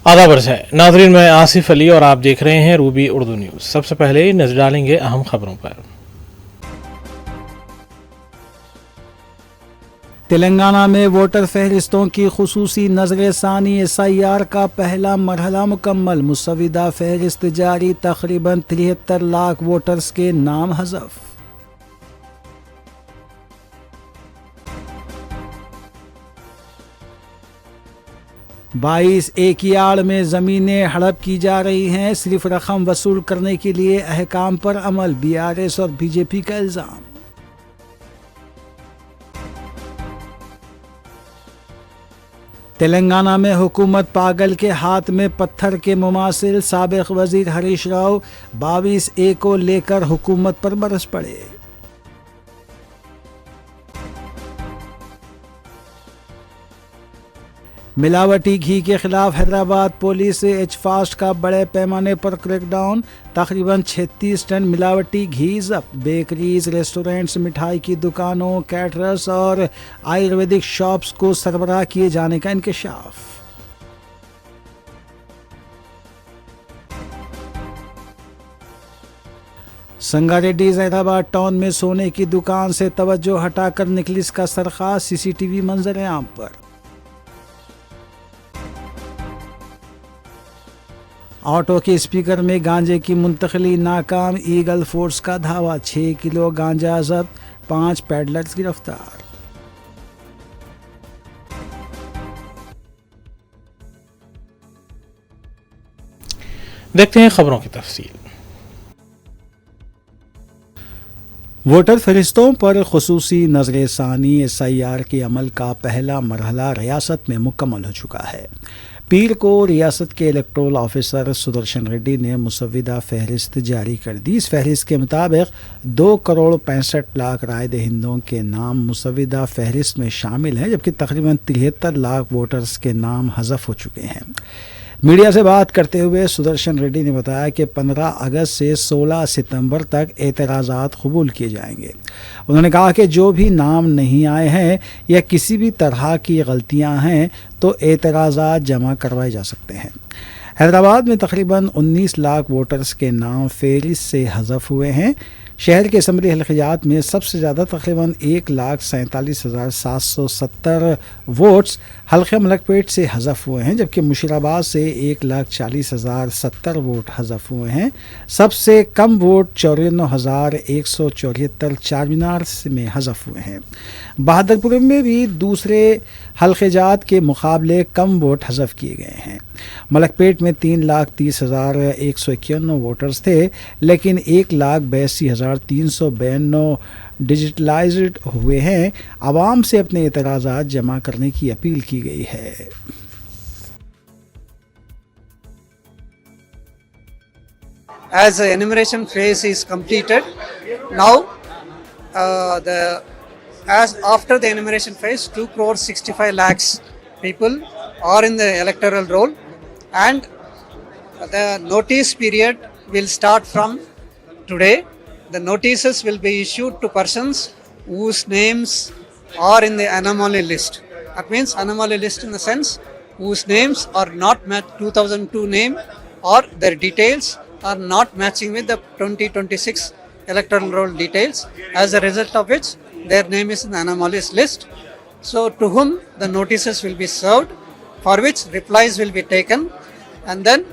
आधा वर्ष है नाजरीन, मैं आसिफ अली और आप देख रहे हैं रूबी उर्दू न्यूज़। सबसे पहले नजर डालेंगे अहम खबरों पर। तेलंगाना में वोटर फहरिस्तों की खुसूसी नजरसानी SIR का पहला मरहला मुकम्मल। मुसविदा फहरिस्त जारी, तकरीबन 73 लाख वोटर्स के नाम हज़फ। बाईस एकड़ में ज़मीनें हड़प की जा रही हैं, सिर्फ रकम वसूल करने के लिए अहकाम पर अमल। BRS और BJP का इल्ज़ाम। तेलंगाना में हुकूमत पागल के हाथ में पत्थर के मुमासिल। साबिक वजीर हरीश राव 22A को लेकर हुकूमत पर बरस पड़े। मिलावटी घी के खिलाफ हैदराबाद पुलिस से H-फास्ट का बड़े पैमाने पर क्रैकडाउन। तकरीबन 36 टन मिलावटी घी जब्त। बेकरीज, रेस्टोरेंट्स, मिठाई की दुकानों, कैटरर्स और आयुर्वेदिक शॉप्स को सरबराह किए जाने का इंकशाफ। संगारेड्डी हैदराबाद टाउन में सोने की दुकान से तवज्जो हटाकर निकली इसका सरखा। CCTV मंजर आम पर। ऑटो के स्पीकर में गांजे की मुंतकली नाकाम। ईगल फोर्स का धावा। 6 किलो गांजा जब्त, 5 पैडलर्स गिरफ्तार। देखते हैं खबरों की तफसील। वोटर फहरिस्तों पर खुसूसी नजरसानी SIR के अमल का पहला मरहला रियासत में मुकम्मल हो चुका है। पीर को रियासत के इलेक्टोरल ऑफिसर सुदर्शन रेड्डी ने मुसविदा फहरिस्त जारी कर दी। इस फहरिस्त के मुताबिक 2 करोड़ 65 लाख राय दहिंदों के नाम मुसविदा फहरिस्त में शामिल हैं, जबकि तकरीबन 73 लाख वोटर्स के नाम हज़फ हो चुके हैं। मीडिया से बात करते हुए सुदर्शन रेड्डी ने बताया कि 15 अगस्त से 16 सितंबर तक एतराज़ात कबूल किए जाएंगे। उन्होंने कहा कि जो भी नाम नहीं आए हैं या किसी भी तरह की गलतियां हैं तो एतराज़ात जमा करवाए जा सकते हैं। हैदराबाद में तकरीबन 19 लाख वोटर्स के नाम फहरिस्त से हज़फ हुए हैं। शहर के असम्बली हल्कियात में सबसे ज़्यादा तकरीबन 1,47,770 वोट्स हल्के मलकपेट से हज़फ हुए हैं, जबकि मुशीराबाद से 1,40,070 वोट हज़फ हुए हैं। सबसे कम वोट 54,174 चारमीनार में हज़फ हुए हैं। बहादुरपुर में भी दूसरे हल्केजात के मुकाबले कम वोट हज़फ किए गए हैं। मलकपेट में 3,30,151 वोटर्स थे, लेकिन 1,82,392 डिजिटलाइज्ड हुए हैं। आवाम से अपने एतराज़ात जमा करने की अपील की गई है। As the enumeration phase is completed, now as after the enumeration phase, 2 crore 65 lakhs people are in the electoral roll, and the notice period will start from today. The notices will be issued to persons whose names are in the anomaly list. That means anomaly list in the sense whose names are not matched 2002 name, or their details are not matching with the 2026 electoral roll details, as a result of which their name is in the anomalous list. So to whom the notices will be served, for which replies will be taken, and then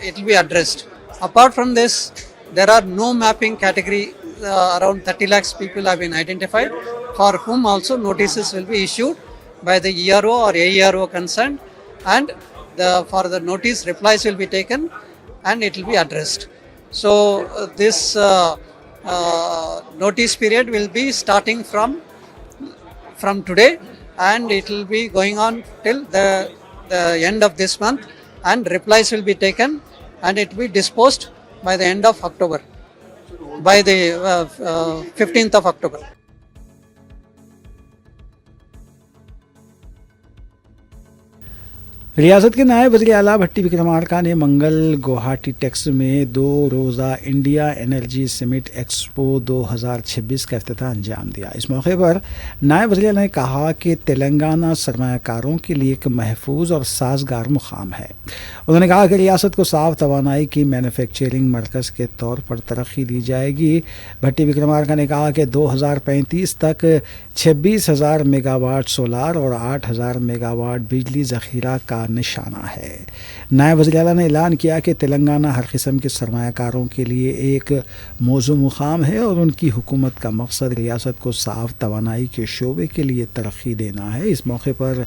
it will be addressed. Apart from this, there are no mapping category. Around 30 lakhs people have been identified, for whom also notices will be issued by the ERO or AERO concerned, and for the notice replies will be taken and it will be addressed. So this notice period will be starting from today, and it will be going on till the end of this month, and replies will be taken and it will be disposed by the end of October, by the 15th of October. रियासत के नायब वज़ीर आला भट्टी विक्रमार्का ने मंगल Guwahati takes में 2 रोज़ा India energy summit expo 2026 का इफ्तिताह अंजाम दिया। इस मौके पर नायब वज़ीर आला ने कहा कि तेलंगाना सरमायाकारों के लिए एक महफूज और साजगार मुकाम है। उन्होंने कहा कि रियासत को साफ तवानाई की मैन्युफैक्चरिंग मरकज़ के तौर पर तरक्की दी जाएगी। भट्टी विक्रमार्का ने कहा कि 2035 तक 26,000 मेगावाट सोलार और 8,000 मेगावाट बिजली ज़ख़ीरा का निशाना है। नायब वज़ीर आला ने ऐलान किया कि तेलंगाना हर किस्म के सरमायाकारों के लिए एक मौजू मुकाम है और उनकी हुकूमत का मकसद रियासत को साफ तवानाई के शोबे के लिए तरक्की देना है। इस मौके पर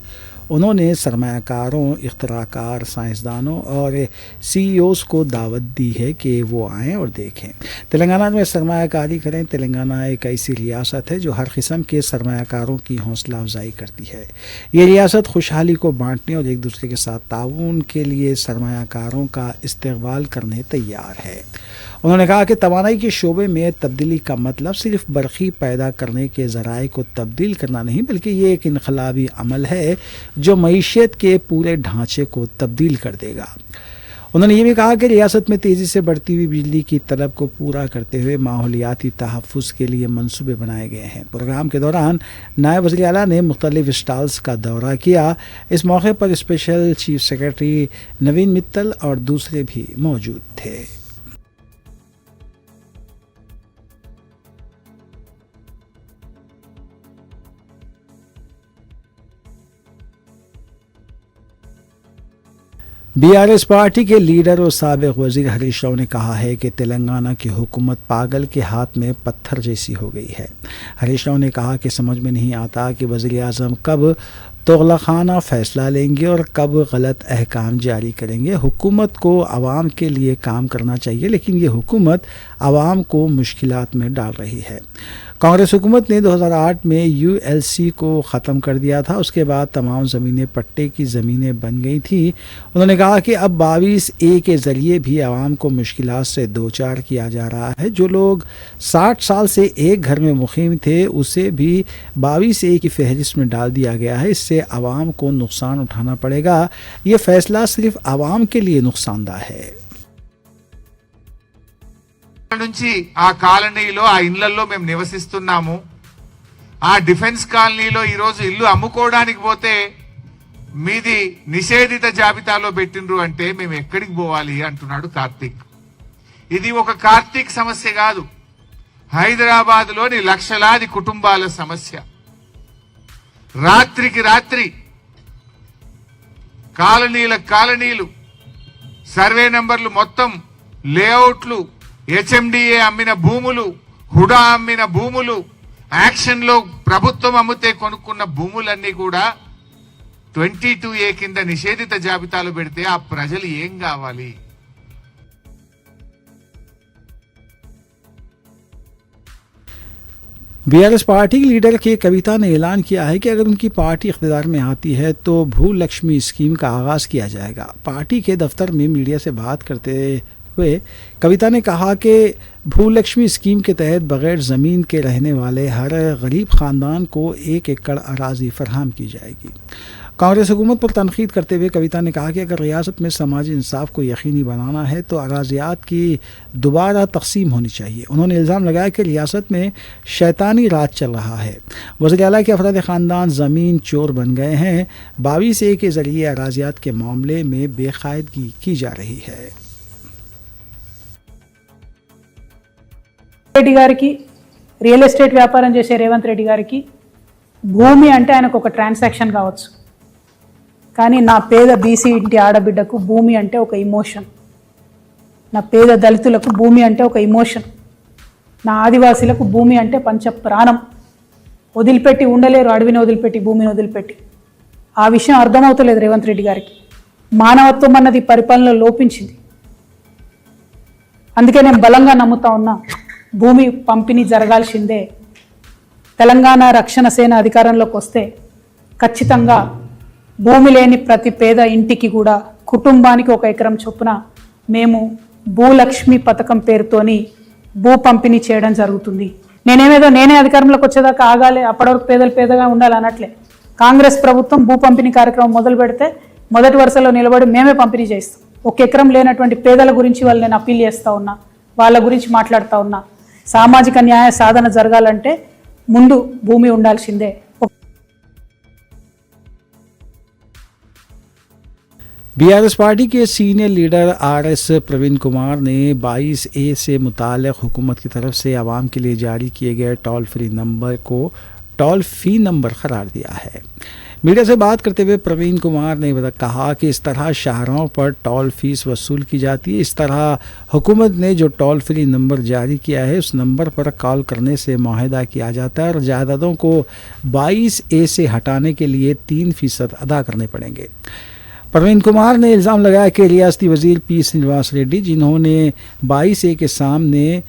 उन्होंने सरमायाकारों, इख्तराकार, साइंसदानों और CEOs को दावत दी है कि वो आएँ और देखें, तेलंगाना में सरमायाकारी करें। तेलंगाना एक ऐसी रियासत है जो हर किस्म के सरमायाकारों की हौसला अफजाई करती है। ये रियासत खुशहाली को बांटने और एक दूसरे के साथ ताउन के लिए सरमायाकारों का इस्तेक़बाल करने तैयार है। उन्होंने कहा कि तवानाई के शोबे में तब्दीली का मतलब सिर्फ बरक़ी पैदा करने के ज़राए को तब्दील करना नहीं, बल्कि ये एक इनकलाबी अमल है जो मईशत के पूरे ढांचे को तब्दील कर देगा। उन्होंने ये भी कहा कि रियासत में तेज़ी से बढ़ती हुई बिजली की तलब को पूरा करते हुए माहौलियाती तहफ़्फ़ुज़ के लिए मंसूबे बनाए गए हैं। प्रोग्राम के दौरान नायब वज़ीर आला ने मुख्तलिफ स्टॉल्स का दौरा किया। इस मौके पर स्पेशल चीफ सेक्रेटरी नवीन मित्तल और दूसरे भी मौजूद थे। BRS पार्टी के लीडर और साबिक़ वज़ीर हरीश राव ने कहा है कि तेलंगाना की हुकूमत पागल के हाथ में पत्थर जैसी हो गई है। हरीश राव ने कहा कि समझ में नहीं आता कि वज़ीर आज़म कब तोगलाखाना फ़ैसला लेंगे और कब गलत अहकाम जारी करेंगे। हुकूमत को आवाम के लिए काम करना चाहिए, लेकिन ये हुकूमत आवाम को मुश्किलात में डाल रही है। कांग्रेस हुकूमत ने 2008 में ULC को ख़त्म कर दिया था। उसके बाद तमाम ज़मीनें पट्टे की ज़मीनें बन गई थी। उन्होंने कहा कि अब 22A के ज़रिए भी आवाम को मुश्किलात से दो चार किया जा रहा है। जो लोग 60 साल से एक घर में मुक़ीम थे उसे भी 22A की फहरिस्त में डाल दिया गया है। इससे आवाम को नुकसान उठाना पड़ेगा। ये फ़ैसला सिर्फ आवाम के लिए नुकसानदा है। నుంచి ఆ కాలనీలో ఆ ఇళ్లలో మేము నివసిస్తున్నాము। ఆ డిఫెన్స్ కాలనీలో ఈ రోజు ఇల్లు అమ్ముకోవడానికి పోతే మీది నిషేధిత జాబితాలో పెట్టినరు అంటే మేము ఎక్కడికి పోవాలి అంటున్నాడు కార్తీక్। ఇది ఒక కార్తీక్ సమస్య కాదు, హైదరాబాద్ లోని లక్షలాది కుటుంబాల సమస్య। రాత్రికి రాత్రి కాలనీలు సర్వే నంబర్లు మొత్తం లేఅవుట్లు, HMDA అమ్మిన భూములు, హుడా అమ్మిన భూములు, యాక్షన్ లో ప్రభుత్వం అమ్మితే కొనుక్కున్న భూములన్నీ కూడా 22A కింద నిషేధిత జాబితాలో పెడితే ఆ ప్రజలు ఏం కావాలి? BRS पार्टी की लीडर के कविता ने ऐलान किया है कि अगर उनकी पार्टी इख्तियार में आती है तो भूलक्ष्मी स्कीम का आगाज़ किया जाएगा। पार्टी के दफ्तर में मीडिया से बात करते हुए कविता ने कहा कि भूलक्ष्मी स्कीम के तहत बग़ैर ज़मीन के रहने वाले हर गरीब ख़ानदान को 1 एकड़ अराज़ी फराहम की जाएगी। कांग्रेस हुकूमत पर तनकीद करते हुए कविता ने कहा कि अगर रियासत में समाजी इंसाफ को यकीनी बनाना है तो अराज़ियात की दोबारा तकसीम होनी चाहिए। उन्होंने इल्ज़ाम लगाया कि रियासत में शैतानी राज चल रहा है। वज़ीर आला के अफराद ख़ानदान ज़मीन चोर बन गए हैं। 22A के ज़रिए अराज़ियात के मामले में बेकायदगी की जा रही है। రెడ్డి గారికి రియల్ ఎస్టేట్ వ్యాపారం చేసే రేవంత్ రెడ్డి గారికి భూమి అంటే ఆయనకు ఒక ట్రాన్సాక్షన్ కావచ్చు, కానీ నా పేద బీసీ ఇంటి ఆడబిడ్డకు భూమి అంటే ఒక ఇమోషన్, నా పేద దళితులకు భూమి అంటే ఒక ఇమోషన్, నా ఆదివాసీలకు భూమి అంటే పంచ ప్రాణం. వదిలిపెట్టి ఉండలేరు, అడవిని వదిలిపెట్టి, భూమిని వదిలిపెట్టి. ఆ విషయం అర్థమవుతలేదు రేవంత్ రెడ్డి గారికి. మానవత్వం అన్నది పరిపాలనలో లోపించింది. అందుకే నేను బలంగా నమ్ముతా ఉన్నా, భూమి పంపిణీ జరగాల్సిందే. తెలంగాణ రక్షణ సేన అధికారంలోకి వస్తే ఖచ్చితంగా భూమి లేని ప్రతి పేద ఇంటికి కూడా కుటుంబానికి 1 ఎకరం చొప్పున మేము భూలక్ష్మి పథకం పేరుతోని భూ పంపిణీ చేయడం జరుగుతుంది. నేనే అధికారంలోకి వచ్చేదాకా ఆగాలి, అప్పటి వరకు పేదలు పేదగా ఉండాలి అనట్లే. కాంగ్రెస్ ప్రభుత్వం భూ పంపిణీ కార్యక్రమం మొదలు పెడితే మొదటి వరుసలో నిలబడి మేమే పంపిణీ చేస్తాం. ఒక ఎకరం లేనటువంటి పేదల గురించి వాళ్ళు నేను అప్పీల్ చేస్తూ ఉన్నా, వాళ్ళ గురించి మాట్లాడుతూ ఉన్నా. సామాజిక న్యాయ సాధన జరగాలంటే ముందు భూమి ఉండాల్సిందే. बीआरएस पार्टी के senior leader RS Praveen Kumar ने 22A से मुताल्लिक़ हुकूमत की तरफ से आवाम के लिए जारी किए गए टोल फ्री नंबर को टोल फी नंबर करार दिया है। मीडिया से बात करते हुए प्रवीण कुमार ने कहा कि इस तरह शाहराहों पर टोल फीस वसूल की जाती है। इस तरह हुकूमत ने जो टोल फ्री नंबर जारी किया है उस नंबर पर कॉल करने से मुआहदा किया जाता है और जायदादों को 22A से हटाने के लिए 3% अदा करने पड़ेंगे। प्रवीण कुमार ने इल्ज़ाम लगाया कि रियासती वजीर पी श्रीनिवास रेड्डी, जिन्होंने 22A के सामने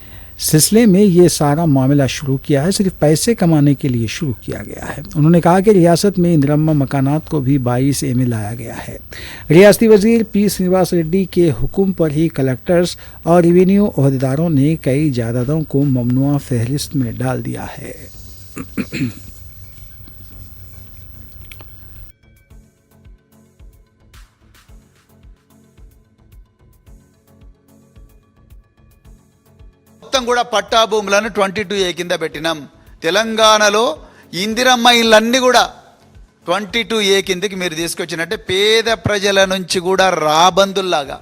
सिलसिले में ये सारा मामला शुरू किया है, सिर्फ पैसे कमाने के लिए शुरू किया गया है। उन्होंने कहा कि रियासत में इंदिरम्मा मकानात को भी 22A में लाया गया है। रियासती वजीर पी श्रीनिवास रेड्डी के हुक्म पर ही कलेक्टर्स और रेवेन्यू अहदेदारों ने कई जायदादों को ममनुआ फहरिस्त में डाल दिया है। మొత్తం కూడా పట్టా భూములను 22A కింద పెట్టినాం. తెలంగాణలో ఇందిరమ్మ ఇళ్ళన్నీ కూడా 22A కిందకి మీరు తీసుకొచ్చినట్టే పేద ప్రజల నుంచి కూడా రాబందుల్లాగా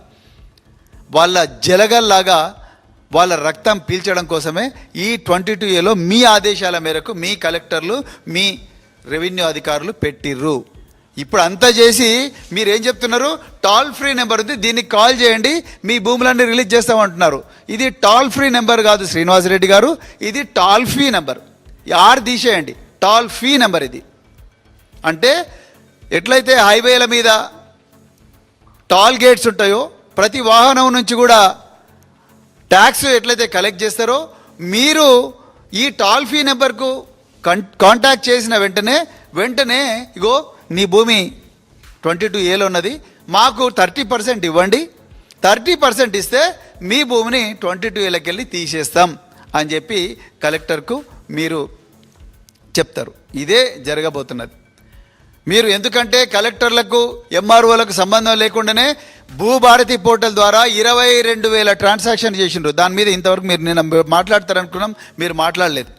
వాళ్ళ జలగల్లాగా వాళ్ళ రక్తం పీల్చడం కోసమే ఈ 22Aలో మీ ఆదేశాల మేరకు మీ కలెక్టర్లు మీ రెవెన్యూ అధికారులు పెట్టిర్రు. ఇప్పుడు అంతా చేసి మీరేం చెప్తున్నారు, టోల్ ఫ్రీ నెంబర్ ఉంది, దీనికి కాల్ చేయండి మీ భూములన్నీ రిలీజ్ చేస్తామంటున్నారు. ఇది టోల్ ఫ్రీ నెంబర్ కాదు శ్రీనివాసరెడ్డి గారు, ఇది టోల్ ఫీ నెంబర్. ఆర్ తీసేయండి, టోల్ ఫీ నెంబర్ ఇది. అంటే ఎట్లయితే హైవేల మీద టోల్ గేట్స్ ఉంటాయో ప్రతి వాహనం నుంచి కూడా ట్యాక్స్ ఎట్లయితే కలెక్ట్ చేస్తారో మీరు ఈ టోల్ ఫీ నెంబర్కు కాంటాక్ట్ చేసిన వెంటనే ఇగో నీ భూమి 22Aలో ఉన్నది, మాకు 30% ఇవ్వండి, 30% ఇస్తే మీ భూమిని 22Aలోకి వెళ్ళి తీసేస్తాం అని చెప్పి కలెక్టర్కు మీరు చెప్తారు. ఇదే జరగబోతున్నది. మీరు ఎందుకంటే కలెక్టర్లకు ఎంఆర్ఓలకు సంబంధం లేకుండానే భూభారతి పోర్టల్ ద్వారా 22,000 ట్రాన్సాక్షన్ చేసిండ్రు. దాని మీద ఇంతవరకు మీరు నేను మాట్లాడతారనుకున్నాం, మీరు మాట్లాడలేదు.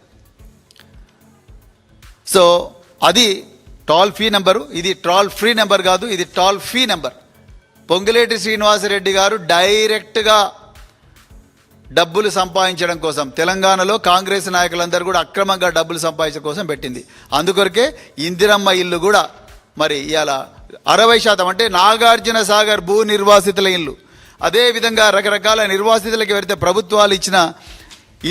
సో అది టోల్ ఫీ నెంబరు, ఇది టోల్ ఫ్రీ నెంబర్ కాదు, ఇది toll fee number. Ponguleti Srinivasa Reddy గారు డైరెక్ట్గా డబ్బులు సంపాదించడం కోసం తెలంగాణలో కాంగ్రెస్ నాయకులందరూ కూడా అక్రమంగా డబ్బులు సంపాదించడం కోసం పెట్టింది. అందుకొరకే ఇందిరమ్మ ఇల్లు కూడా మరి ఇవాళ 60% అంటే నాగార్జున సాగర్ భూ నిర్వాసితుల ఇల్లు, అదేవిధంగా రకరకాల నిర్వాసితులకు ఎవరైతే ప్రభుత్వాలు ఇచ్చిన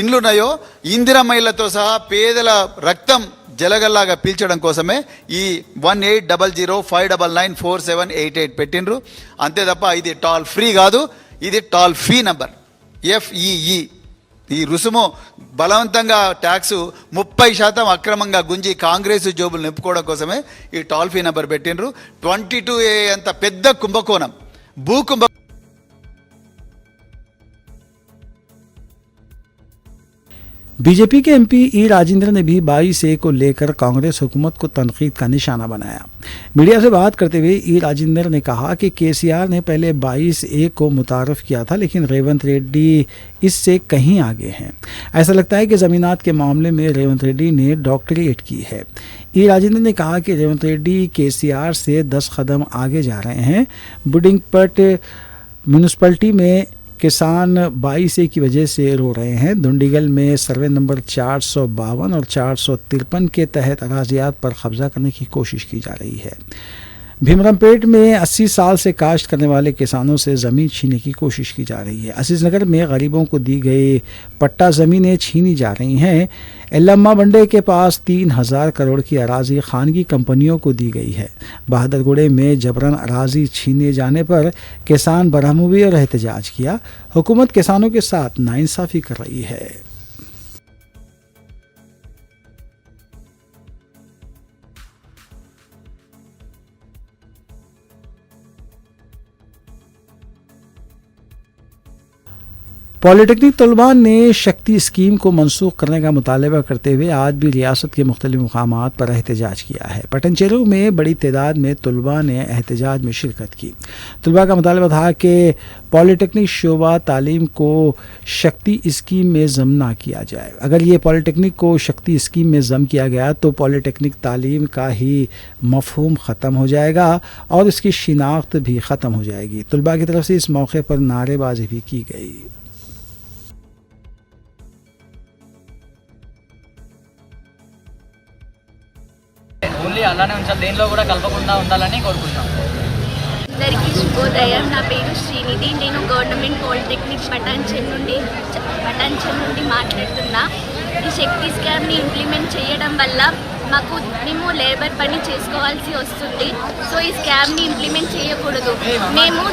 ఇండ్లున్నాయో ఇందిరమ్మ ఇళ్లతో సహా పేదల రక్తం జలగల్లాగా పీల్చడం కోసమే ఈ 180059947888 పెట్టిండ్రు. అంతే తప్ప ఇది టోల్ ఫ్రీ కాదు, ఇది టోల్ ఫీ నంబర్ FEE. ఈ రుసుము బలవంతంగా ట్యాక్స్ 30% అక్రమంగా గుంజి కాంగ్రెస్ జోబులు నింపుకోవడం కోసమే ఈ టోల్ ఫీ నెంబర్ పెట్టిండ్రు. 22A అంత పెద్ద కుంభకోణం, భూకుంభ बीजेपी के एमपी ई राजेंद्र ने भी 22A को लेकर कांग्रेस हुकूमत को तनकीद का निशाना बनाया। मीडिया से बात करते हुए ई राजेंद्र ने कहा कि केसीआर ने पहले 22A को मुतारफ़ किया था, लेकिन रेवंत रेड्डी इससे कहीं आगे हैं। ऐसा लगता है कि ज़मीनात के मामले में रेवंत रेड्डी ने डॉक्टरेट की है। ई राजेंद्र ने कहा कि रेवंत रेड्डी केसीआर से 10 कदम आगे जा रहे हैं। बुडिंगपट म्यूनिसपैलिटी में किसान 22A की वजह से रो रहे हैं। दुंडीगल में सर्वे नंबर 452 और 453 के तहत अराजियात पर कब्जा करने की कोशिश की जा रही है। भीमरामपेट में 80 साल से काश्त करने वाले किसानों से ज़मीन छीनने की कोशिश की जा रही है। असीज़नगर में गरीबों को दी गई पट्टा ज़मीनें छीनी जा रही हैं। एल्लम्मा बंडे के पास 3,000 करोड़ की अराजी खानगी कंपनियों को दी गई है। बहादुरगुड़े में जबरन अराजी छीने जाने पर किसान बरहम हुए और एहतजाज किया। हुकूमत किसानों के साथ नाइंसाफ़ी कर रही है। पॉलिटेक्निक तलबा ने शक्ति स्कीम को मनसूख करने का मुतालबा करते हुए आज भी रियासत के मुख्तलिफ मुकामात पर एहतजाज किया है। पटनचेरू में बड़ी तादाद में तलबा ने एहतजाज में शिरकत की। तलबा का मुतालबा था कि पॉलिटेक्निक शोबा तालीम को शक्ति स्कीम में ज़म ना किया जाए। अगर ये पॉलिटेक्निक को शक्ति स्कीम में ज़म किया गया तो पॉलिटेक्निक तालीम का ही मफहूम ख़त्म हो जाएगा और इसकी शिनाख्त भी ख़त्म हो जाएगी। तलबा की तरफ से इस मौके पर नारेबाजी भी की गई। ఓన్లీ అలానే ఉంచాలి, దేనిలో కూడా కలపకుండా ఉండాలని కోరుకుంటున్నాం. అందరికీ శుభోదయం. నా పేరు శ్రీనిధి. నేను గవర్నమెంట్ పాలిటెక్నిక్ పటాన్చెరు నుండి మాట్లాడుతున్నా. ఈ శక్తి స్కామ్ని ఇంప్లిమెంట్ చేయడం వల్ల మేము లేబర్ పని చేసుకోవాల్సి వస్తుంది. సో ఈ స్కామ్ని ఇంప్లిమెంట్ చేయకూడదు. మేము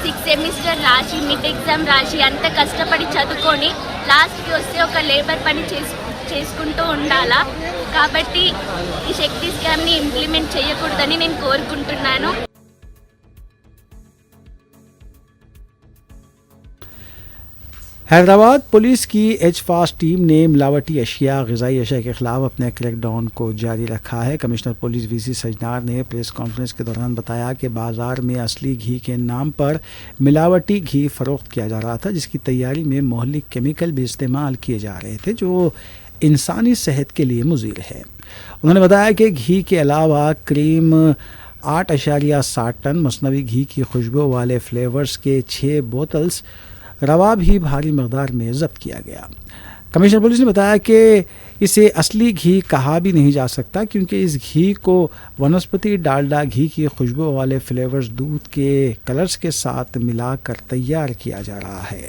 6 సెమిస్టర్ రాసి మిడ్ ఎగ్జామ్ రాసి అంత కష్టపడి చదువుకొని లాస్ట్కి వస్తే ఒక లేబర్ పని చేసుకుంటూ ఉండాలా. కాబట్టి ఈ శక్తి స్కామ్ని ఇంప్లిమెంట్ చేయకూడదని నేను కోరుకుంటున్నాను. हैदराबाद पुलिस की एच-फास्ट टीम ने मिलावटी अशिया ग़िज़ाई अशिया के ख़िलाफ़ अपने क्रैकडाउन को जारी रखा है। कमिश्नर पुलिस वीसी सजनार ने प्रेस कॉन्फ्रेंस के दौरान बताया कि बाज़ार में असली घी के नाम पर मिलावटी घी फ़रोख्त किया जा रहा था, जिसकी तैयारी में मोहल्लिक केमिकल भी इस्तेमाल किए जा रहे थे जो इंसानी सेहत के लिए मुज़िर है। उन्होंने बताया कि घी के अलावा क्रीम 8.7 टन, मसनवी घी की खुशबू वाले फ्लेवर्स के 6 बोतल्स, रवा भी भारी मकदार में ज़ब्त किया गया। कमिश्नर पुलिस ने बताया कि इसे असली घी कहा भी नहीं जा सकता क्योंकि इस घी को वनस्पति डालडा घी की खुशबू वाले फ्लेवर्स दूध के कलर्स के साथ मिलाकर तैयार किया जा रहा है।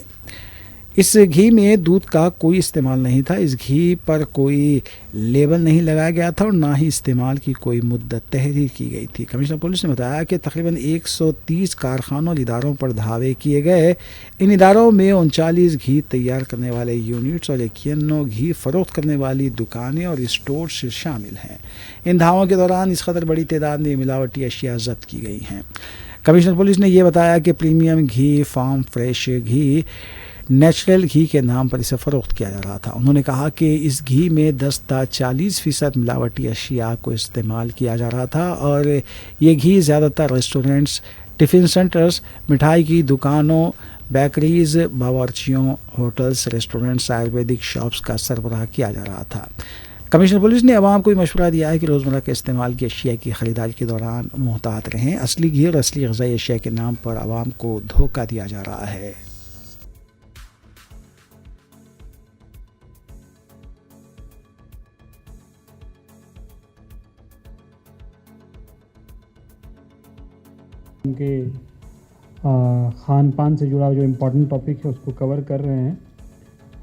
इस घी में दूध का कोई इस्तेमाल नहीं था। इस घी पर कोई लेबल नहीं लगाया गया था और ना ही इस्तेमाल की कोई मुद्दत तहरीर की गई थी। कमिश्नर पुलिस ने बताया कि तकरीबन 130 कारखानों और इदारों पर धावे किए गए। इन इदारों में 39 घी तैयार करने वाले यूनिट्स और 91 घी फ़रोख्त करने वाली दुकानें और स्टोर्स शामिल हैं। इन धावों के दौरान इस कदर बड़ी तादाद में मिलावटी अशिया ज़ब्त की गई हैं। कमिश्नर पुलिस ने यह बताया कि प्रीमियम घी, फार्म फ्रेश घी, नेचुरल घी के नाम पर इसे फ़रोख्त किया जा रहा था। उन्होंने कहा कि इस घी में 10-40% मिलावटी अशिया को इस्तेमाल किया जा रहा था और ये घी ज़्यादातर रेस्टोरेंट्स, टिफ़िन सेंटर्स, मिठाई की दुकानों, bakeries, बावर्चियों, hotels, restaurants, Ayurvedic shops का सरबराह किया जा रहा था। कमिश्नर पुलिस ने आवाम को मशवरा दिया है कि रोज़मर्रा के इस्तेमाल की अशिया की ख़रीदारी के दौरान मुहतात रहें। असली घी और असली ग़िज़ाई अशिया के नाम पर आवाम को धोखा दिया जा रहा है। उनके खान पान से जुड़ा जो इम्पोर्टेंट टॉपिक है उसको कवर कर रहे हैं।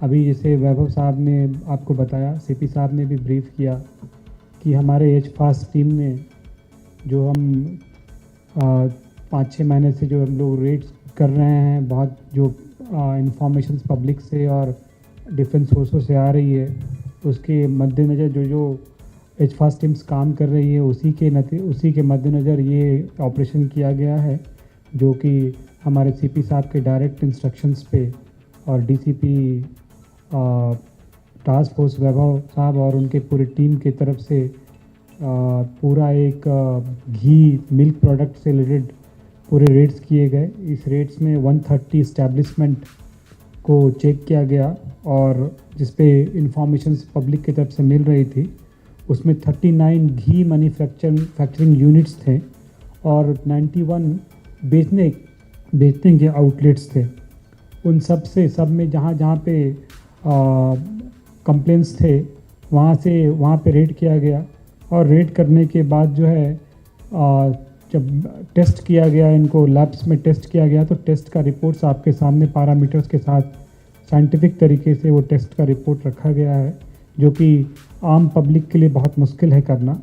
अभी जैसे वैभव साहब ने आपको बताया, सीपी साहब ने भी ब्रीफ किया कि हमारे एच-फास्ट टीम ने जो हम 5-6 महीने से जो हम लोग रेड्स कर रहे हैं, बहुत जो इंफॉर्मेशन पब्लिक से और डिफेंस सोर्सों से आ रही है, उसके मद्देनज़र जो एच-फास्ट टीम्स काम कर रही है उसी के मद्देनज़र ये ऑपरेशन किया गया है, जो कि हमारे सीपी साहब के डायरेक्ट इंस्ट्रक्शंस पे और डीसीपी टास्क फोर्स वैभव साहब और उनके पूरी टीम की तरफ से पूरा एक घी मिल्क प्रोडक्ट से रिलेटेड पूरे रेड्स किए गए। इस रेड्स में 130 इस्टेब्लिशमेंट को चेक किया गया और जिस पे इंफॉर्मेशंस पब्लिक की तरफ से मिल रही थी उसमें 39 घी मैन्युफैक्चरिंग यूनिट्स थे और 91 बेचने के आउटलेट्स थे। उन सब में जहाँ पे कंप्लेंट्स थे वहाँ पे रेड किया गया और रेड करने के बाद जो है जब टेस्ट किया गया, इनको लैब्स में टेस्ट किया गया, तो टेस्ट का रिपोर्ट्स आपके सामने पैरामीटर्स के साथ साइंटिफिक तरीके से वो टेस्ट का रिपोर्ट रखा गया है, जो कि आम पब्लिक के लिए बहुत मुश्किल है करना।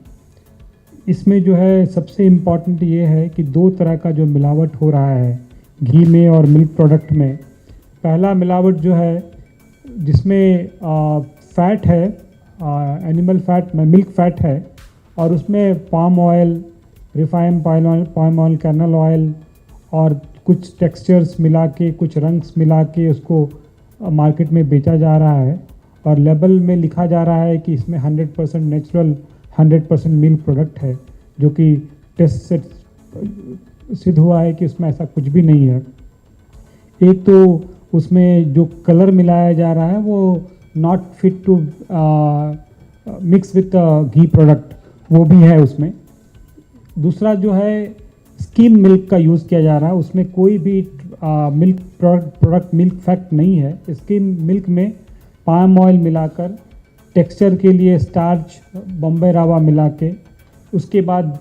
इसमें जो है सबसे इम्पॉर्टेंट ये है कि 2 तरह का जो मिलावट हो रहा है घी में और मिल्क प्रोडक्ट में। पहला मिलावट जो है जिसमें फैट है, एनिमल फैट में मिल्क फैट है और उसमें palm oil, refined palm oil, kernel oil और कुछ टेक्सचर्स मिला के, कुछ रंग्स मिला के उसको मार्केट में बेचा जा रहा है और लेबल में लिखा जा रहा है कि इसमें 100% नेचुरल 100% मिल्क प्रोडक्ट है, जो कि टेस्ट से सिद्ध हुआ है कि उसमें ऐसा कुछ भी नहीं है। एक तो उसमें जो कलर मिलाया जा रहा है वो not fit to mix with ghee product, वो भी है उसमें। दूसरा जो है स्किम मिल्क का यूज़ किया जा रहा है, उसमें कोई भी मिल्क प्रोडक्ट मिल्क फैक्ट नहीं है। स्किम मिल्क में पाम ऑयल मिलाकर, टेक्सचर के लिए स्टार्च बॉम्बे रावा मिला के, उसके बाद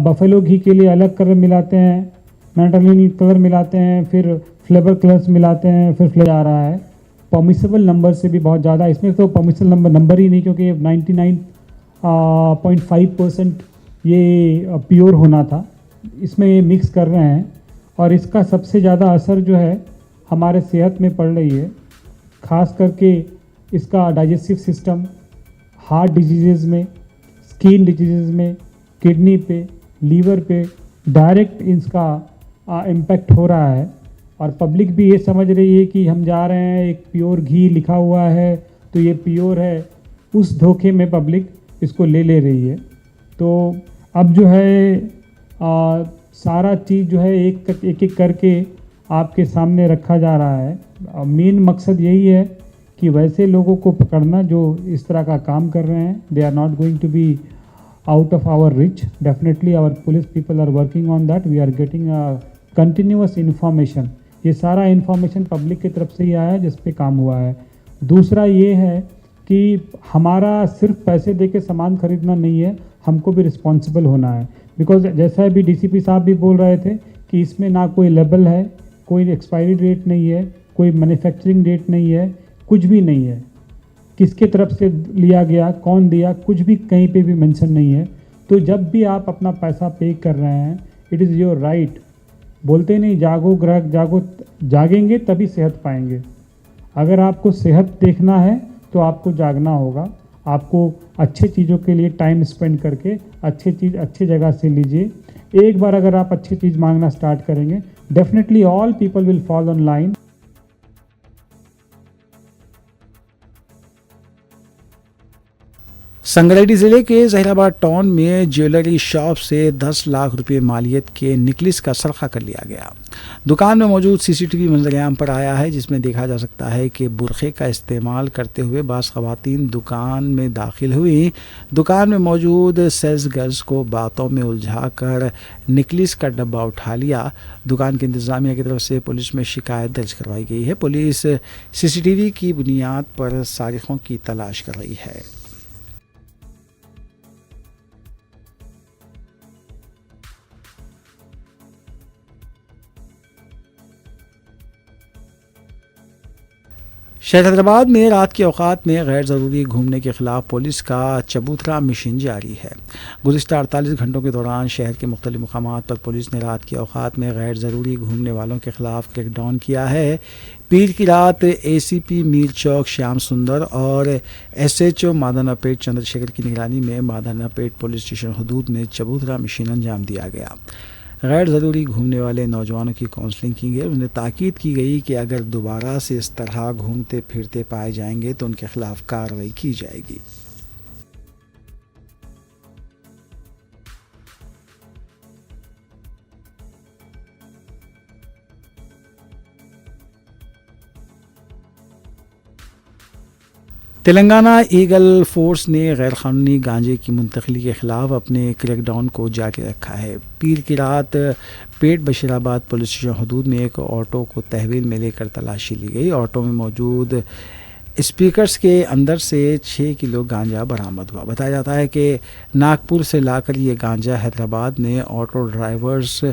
बफेलो घी के लिए अलग कलर मिलाते हैं, मेटालिन कलर मिलाते हैं, फिर फ्लेवर कलर्स मिलाते हैं, फिर फ्लेवर आ रहा है। परमिसेबल नंबर से भी बहुत ज़्यादा, इसमें तो परमिसेबल नंबर ही नहीं, क्योंकि 99.5% ये प्योर होना था, इसमें ये मिक्स कर रहे हैं। और इसका सबसे ज़्यादा असर जो है हमारे सेहत में पड़ रही है, ख़ास करके इसका डाइजेस्टिव सिस्टम, हार्ट डिजीज़ में, स्किन डिजीज़ में, किडनी पे, लीवर पे डायरेक्ट इसका इम्पैक्ट हो रहा है। और पब्लिक भी ये समझ रही है कि हम जा रहे हैं, एक प्योर घी लिखा हुआ है तो ये प्योर है, उस धोखे में पब्लिक इसको ले रही है। तो अब जो है सारा चीज़ जो है एक करके आपके सामने रखा जा रहा है। मेन मकसद यही है कि वैसे लोगों को पकड़ना जो इस तरह का काम कर रहे हैं। They are not going to be out of our reach. Definitely our police people are working on that. We are getting a continuous information. ये सारा इन्फॉर्मेशन पब्लिक की तरफ से ही आया है जिस पे काम हुआ है। दूसरा ये है कि हमारा सिर्फ पैसे दे के सामान खरीदना नहीं है, हमको भी रिस्पॉन्सिबल होना है। बिकॉज जैसा अभी डीसीपी साहब भी बोल रहे थे कि इसमें ना कोई लेबल है, कोई एक्सपायरी डेट नहीं है, कोई मैन्युफैक्चरिंग डेट नहीं है, कुछ भी नहीं है। किसके तरफ से लिया गया, कौन दिया, कुछ भी कहीं पे भी मेंशन नहीं है। तो जब भी आप अपना पैसा पे कर रहे हैं, इट इज़ योर राइट। बोलते नहीं जागो ग्राहक जागो, जागेंगे तभी सेहत पाएंगे। अगर आपको सेहत देखना है तो आपको जागना होगा। आपको अच्छे चीज़ों के लिए टाइम स्पेंड करके अच्छी जगह से लीजिए। एक बार अगर आप अच्छी चीज़ मांगना स्टार्ट करेंगे, definitely all people will follow on line. Sangareddy जिले के जहीराबाद टाउन में ज्वेलरी शॉप से 10 लाख रुपए मालियत के नेकलेस का सरखा कर लिया गया। दुकान में मौजूद सीसीटीवी मंजरेआम पर आया है, जिसमें देखा जा सकता है कि बुरखे का इस्तेमाल करते हुए बास ख़वातीन दुकान में दाखिल हुई। दुकान में मौजूद सेल्स गर्ल्स को बातों में उलझाकर नेकलेस का डब्बा उठा लिया। दुकान की इंतज़ामिया की तरफ से पुलिस में शिकायत दर्ज करवाई गई है। पुलिस सीसीटीवी की बुनियाद पर सारिकों की तलाश कर रही है। शहर हैदराबाद में रात के औकात में गैर ज़रूरी घूमने के ख़िलाफ़ पुलिस का चबूतरा मिशन जारी है। गुज़िश्ता 48 घंटों के दौरान शहर के मुख्तलिफ़ मकामात पर पुलिस ने रात के औकात में गैर ज़रूरी घूमने वालों के ख़िलाफ़ क्रैकडाउन किया है। पीर की रात एसीपी मीर चौक श्याम सुंदर और एसएचओ मादानापेट चंद्रशेखर की निगरानी में मादानापेट पुलिस स्टेशन हदूद में चबूतरा मिशन अंजाम दिया गया। गैर ज़रूरी घूमने वाले नौजवानों की काउंसलिंग की गई। उन्हें ताकीद की गई कि अगर दोबारा से इस तरह घूमते फिरते पाए जाएंगे तो उनके खिलाफ कार्रवाई की जाएगी। तेलंगाना ईगल फोर्स ने गैरकानूनी गांजे की मुंतकिली के ख़िलाफ़ अपने क्रैकडाउन को जारी रखा है। पीर की रात पेट बशीराबाद पुलिस स्टेशन हदूद में एक ऑटो को तहवील में लेकर तलाशी ली गई। ऑटो में मौजूद स्पीकर्स के अंदर से 6 किलो गांजा बरामद हुआ। बताया जाता है कि नागपुर से लाकर ये गांजा हैदराबाद में ऑटो ड्राइवर्स,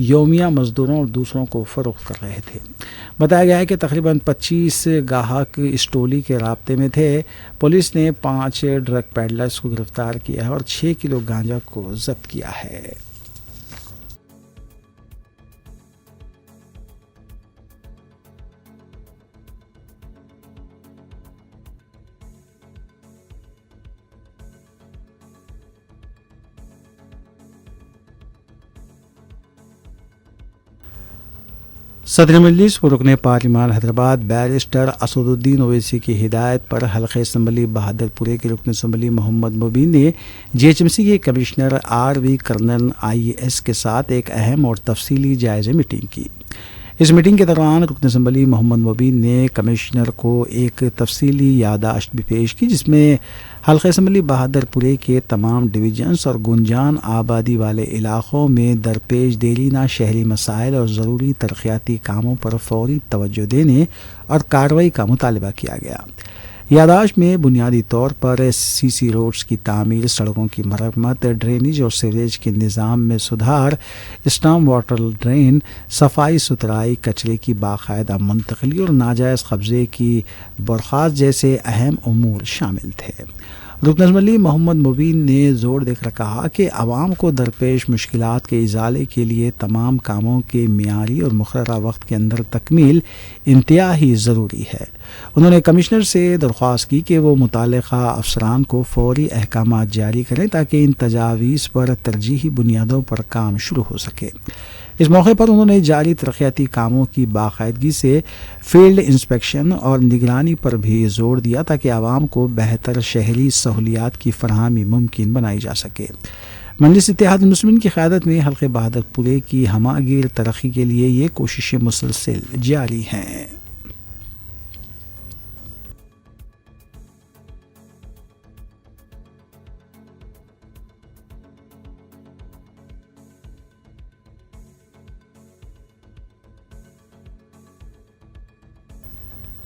योमिया मज़दूरों और दूसरों को फ़रोख्त कर रहे थे। बताया गया है कि तकरीबन 25 गाहक इस टोली के राब्ते में थे। पुलिस ने 5 ड्रग पैडलर्स को गिरफ्तार किया है और 6 किलो गांजा को जब्त किया है। सदर मजलिस व रुकन पार्लिमान हैदराबाद बैरिस्टर असदुद्दीन ओवैसी की हिदायत पर हल्के असम्बली बहादुरपुरे के रुकन असम्बली मोहम्मद मुबीन ने जीएचएमसी के कमिश्नर आर.वी. कर्नल IAS के साथ एक अहम और तफसीली जायज़ा मीटिंग की। इस मीटिंग के दौरान रुकन असम्बली मोहम्मद मुबीन ने कमिश्नर को एक तफसीली यादाश्त भी पेश की, जिसमें हल्का असम्बली बहादुरपुरे के तमाम डिवीजन्स और गुंजान आबादी वाले इलाक़ों में दरपेश देरीना शहरी मसाइल और ज़रूरी तरक्याती कामों पर फौरी तवज्जो देने और कार्रवाई का मुतालबा किया गया। यादाश्त में बुनियादी तौर पर CC रोड्स की तामीर, सड़कों की मरम्मत, ड्रेनेज और सीवरेज के निज़ाम में सुधार, स्टॉर्म वाटर ड्रेन, सफाई सुथराई, कचरे की बाकायदा मुंतकली और नाजायज़ कब्ज़े की बर्खास्त जैसे अहम उमूर शामिल थे। रुकन असम्बली मोहम्मद मुबीन ने ज़ोर देकर कहा कि आवाम को दरपेश मुश्किलात के इजाले के लिए तमाम कामों के मियारी और मुक़र्ररा वक्त के अंदर तकमील इंतहाई ज़रूरी है। उन्होंने कमिश्नर से दरख्वास्त की कि वो मुताल्लिक़ा अफसरान को फौरी अहकामात जारी करें ताकि इन तजावीज़ पर तरजीही बुनियादों पर काम शुरू हो सके। इस मौके पर उन्होंने जारी तरक्याती कामों की बाकायदगी से फील्ड इंस्पेक्शन और निगरानी पर भी जोर दिया ताकि आवाम को बेहतर शहरी सहूलियात की फरहमी मुमकिन बनाई जा सके। मजलिस इत्तेहाद मुस्लिमीन की क़यादत में हल्के बहादुरपुरे की हमागीर तरक्की के लिए ये कोशिशें मुसलसल जारी हैं।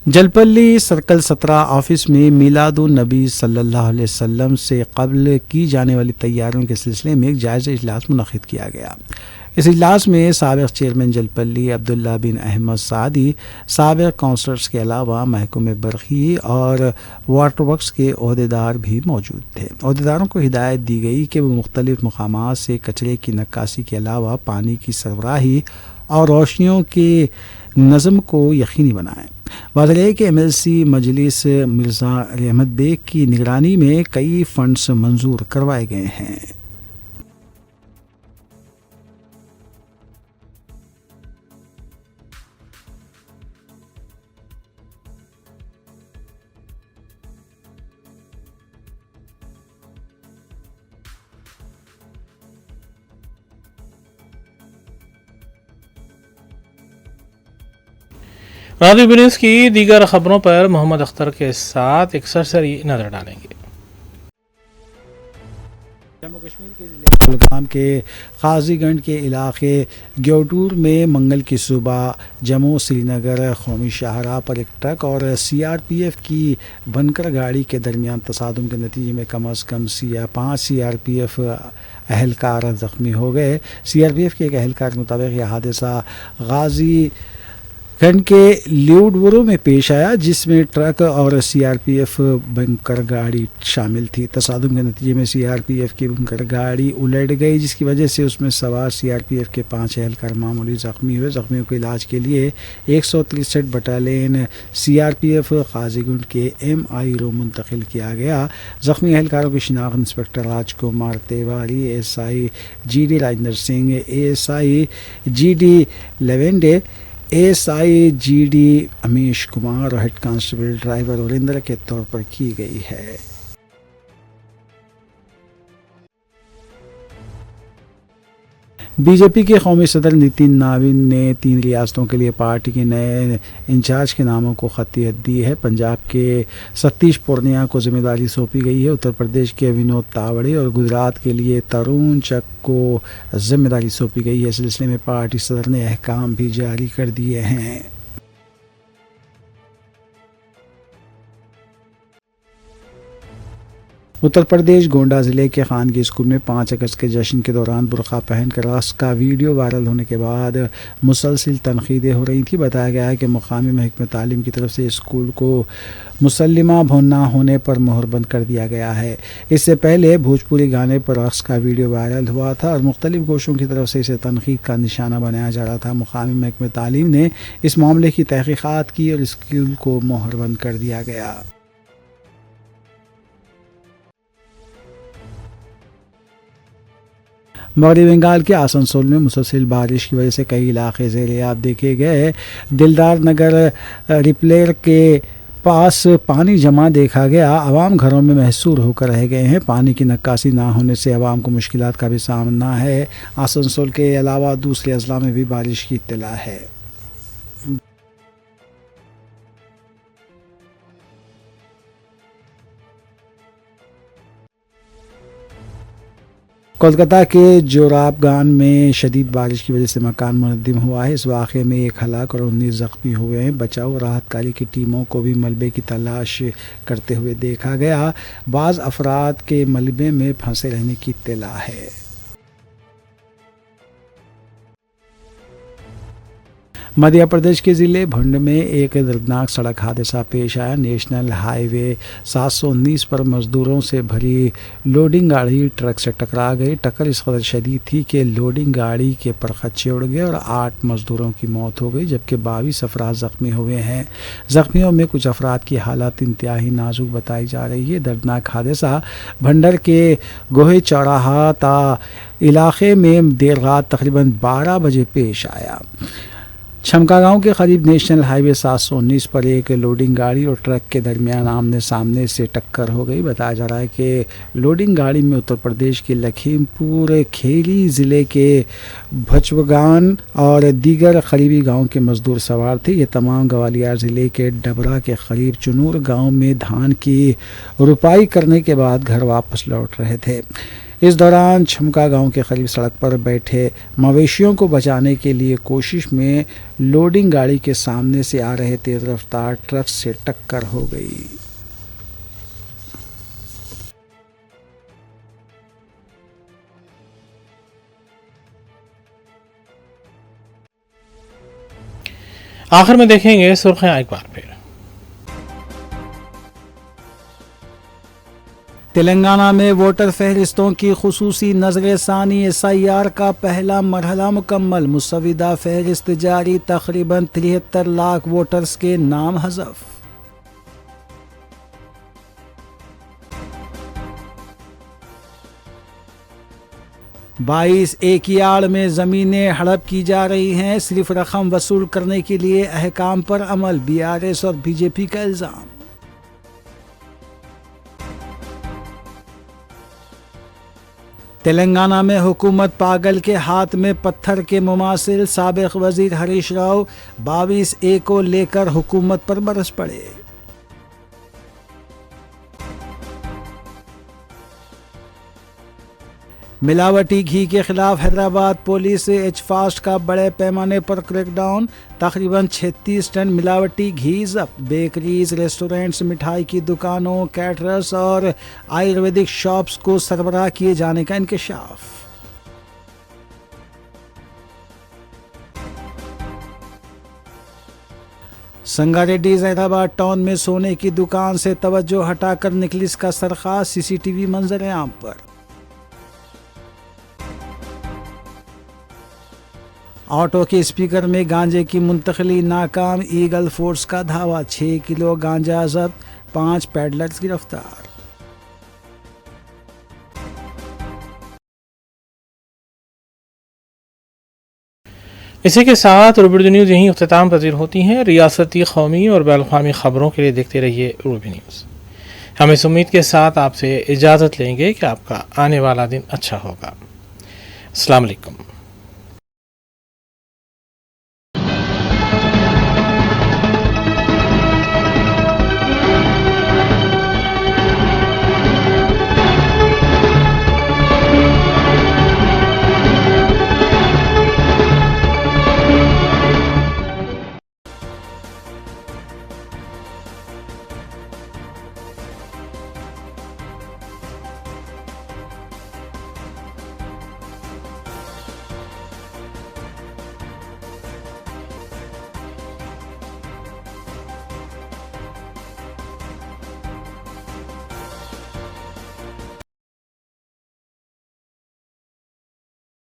जलपल्ली सर्कल 17 ऑफिस में मिलादुन नबी सल्लल्लाहु अलैहि वसल्लम से कब्ल की जाने वाली तैयारियों के सिलसिले में एक जायज़ा इजलास मुनक़िद किया गया। इस इजलास में साबिक़ चेयरमैन जलपल्ली अब्दुल्ला बिन अहमद सादी, साबिक़ काउंसलर्स के अलावा महकमे बरक़ी और वाटर वर्क्स के ओहदेदार भी मौजूद थे। ओहदेदारों को हिदायत दी गई कि वो मुख्तलिफ़ मकामात से कचरे की नक्कासी के अलावा पानी की सरबराही और रोशनियों के नज़म को यकीनी बनाएं। वाज़ेह है कि MLC मजलिस मिर्ज़ा रहमत बेग की निगरानी में कई फंड्स मंजूर करवाए गए हैं। रात बिजनेस की दीगर खबरों पर मोहम्मद अख्तर के साथ एक सरसरी नज़र डालेंगे। जम्मू कश्मीर के ज़िले कुलगाम के काजीगंज के इलाके ग्योटूर में मंगल की सुबह जम्मू श्रीनगर कौमी शाहराह पर एक ट्रक और CRPF की बनकर गाड़ी के दरमियान तसादुम के नतीजे में कम अज़ कम 5 CRPF अहलकार ज़ख्मी हो गए। CRPF के एक अहलकार के मुताबिक यह हादसा गाजी गंज के ल्यूडवरो में पेश आया, जिसमें ट्रक और CRPF बंकर गाड़ी शामिल थी। तसादुम के नतीजे में CRPF की बंकर गाड़ी उलट गई, जिसकी वजह से उसमें सवार CRPF के 5 एहलकार मामूली ज़ख्मी हुए। ज़ख्मियों को इलाज के लिए 163 बटालियन CRPF काजीगुंड के MI रो मुंतकिल किया गया। ज़ख्मी एहलकारों की शिनाख्त inspector Rajkumar Tiwari, ASI GD Rajendra Singh, ASI GD लेवेंडे, ASI GD अमीश कुमार और हेड कांस्टेबल ड्राइवर वरिंदर के तौर पर की गई है। बीजेपी के कौमी सदर नितिन नाविन ने 3 रियासतों के लिए पार्टी के नए इंचार्ज के नामों को खतियत दी है। पंजाब के सतीश पूर्णिया को जिम्मेदारी सौंपी गई है। उत्तर प्रदेश के विनोद तावड़े और गुजरात के लिए तरुण चक को जिम्मेदारी सौंपी गई है। इस सिलसिले में पार्टी सदर ने अहकाम भी जारी कर दिए हैं। उत्तर प्रदेश गोंडा ज़िले के खानगी स्कूल में 5 अगस्त के जश्न के दौरान बुर्का पहनकर रक़्स का वीडियो वायरल होने के बाद मुसलसल तनक़ीदें हो रही थी। बताया गया है कि मुकामी महकमे तालीम की तरफ से स्कूल को मुसल्लिमा ना होने पर मोहरबंद कर दिया गया है। इससे पहले भोजपुरी गाने पर रक़्स का वीडियो वायरल हुआ था और मुख्तलिफ गोशों की तरफ से इसे तनक़ीद का निशाना बनाया जा रहा था। मुकामी महकमे तालीम ने इस मामले की तहक़ीक़ात की और स्कूल को मोहरबंद कर दिया गया। मगरबी बंगाल के आसनसोल में मुसलसल बारिश की वजह से कई इलाके ज़ेर-ए-आब देखे गए। दिलदार नगर रिपलेर के पास पानी जमा देखा गया। आवाम घरों में महसूर होकर रह गए हैं। पानी की निकासी ना होने से आवाम को मुश्किलात का भी सामना है। आसनसोल के अलावा दूसरे अजला में भी बारिश की इत्तला है। कोलकाता के जोराबगान में शदीद बारिश की वजह से मकान मुनद्दिम हुआ है। इस वाक़े में 1 हलाक और 19 ज़ख्मी हुए हैं। बचाव और राहतकारी की टीमों को भी मलबे की तलाश करते हुए देखा गया। बाज़ अफराद के मलबे में फंसे रहने की इत्तला है। मध्य प्रदेश के ज़िले भिंड में एक दर्दनाक सड़क हादसा पेश आया। नेशनल हाईवे 719 पर मजदूरों से भरी लोडिंग गाड़ी ट्रक से टकरा गई। टक्कर इस कदर शदीद थी कि लोडिंग गाड़ी के परखच्चे उड़ गए और 8 मजदूरों की मौत हो गई, जबकि 22 अफराद ज़ख्मी हुए हैं। ज़ख्मियों में कुछ अफराद की हालत इंतहाई नाजुक बताई जा रही है। दर्दनाक हादसा भंडर के गोहे चौराहा ता इलाके में देर रात तकरीबन 12 बजे पेश आया। छमका गांव के करीब नेशनल हाईवे 719 पर एक लोडिंग गाड़ी और ट्रक के दरमियान आमने सामने से टक्कर हो गई। बताया जा रहा है कि लोडिंग गाड़ी में उत्तर प्रदेश के लखीमपुर खेरी ज़िले के भचवगान और दीगर करीबी गांव के मजदूर सवार थे। ये तमाम ग्वालियर ज़िले के डबरा के करीब चुनूर गांव में धान की रुपाई करने के बाद घर वापस लौट रहे थे। इस दौरान छमका गांव के करीब सड़क पर बैठे मवेशियों को बचाने के लिए कोशिश में लोडिंग गाड़ी के सामने से आ रहे तेज रफ्तार ट्रक से टक्कर हो गई। आखिर में देखेंगे सुर्खियां एक बार फिर। तेलंगाना में वोटर फहरिस्तों की खुसूसी नज़र-ए-सानी SIR का पहला मरहला मुकम्मल। मुसविदा फहरिस्त जारी। तकरीबन 73 लाख वोटर्स के नाम हज़फ। बाईस एकड़ में ज़मीनें हड़प की जा रही हैं। सिर्फ रकम वसूल करने के लिए अहकाम पर अमल। BRS और BJP का इल्ज़ाम। तेलंगाना में हुकूमत पागल के हाथ में पत्थर के मुमासिल। साबिक वजीर हरीश राव 22A को लेकर हुकूमत पर बरस पड़े। मिलावटी घी के खिलाफ हैदराबाद पुलिस एचफास्ट का बड़े पैमाने पर क्रैकडाउन। तकरीबन 36 टन मिलावटी घी जब्त। बेकरीज, रेस्टोरेंट्स, मिठाई की दुकानों, कैटरर्स और आयुर्वेदिक शॉप्स को सरबराह किए जाने का इंकशाफ। संगारेड्डी हैदराबाद टाउन में सोने की दुकान से तवज्जो हटाकर निकलिस का सरखा। CCTV मंजर आम पर। ऑटो के स्पीकर में गांजे की मुंतकली नाकाम। ईगल फोर्स का धावा। 6 किलो गांजा जब्त। 5 पैडलर्स गिरफ्तार। इसी के साथ रूबी न्यूज़ यहीं अख्ताम पजीर होती हैं। रियासती, कौमी और बैनुल-अक़वामी खबरों के लिए देखते रहिए रूबी न्यूज़। हम इस उम्मीद के साथ आपसे इजाज़त लेंगे कि आपका आने वाला दिन अच्छा होगा। अस्सलाम वालेकुम।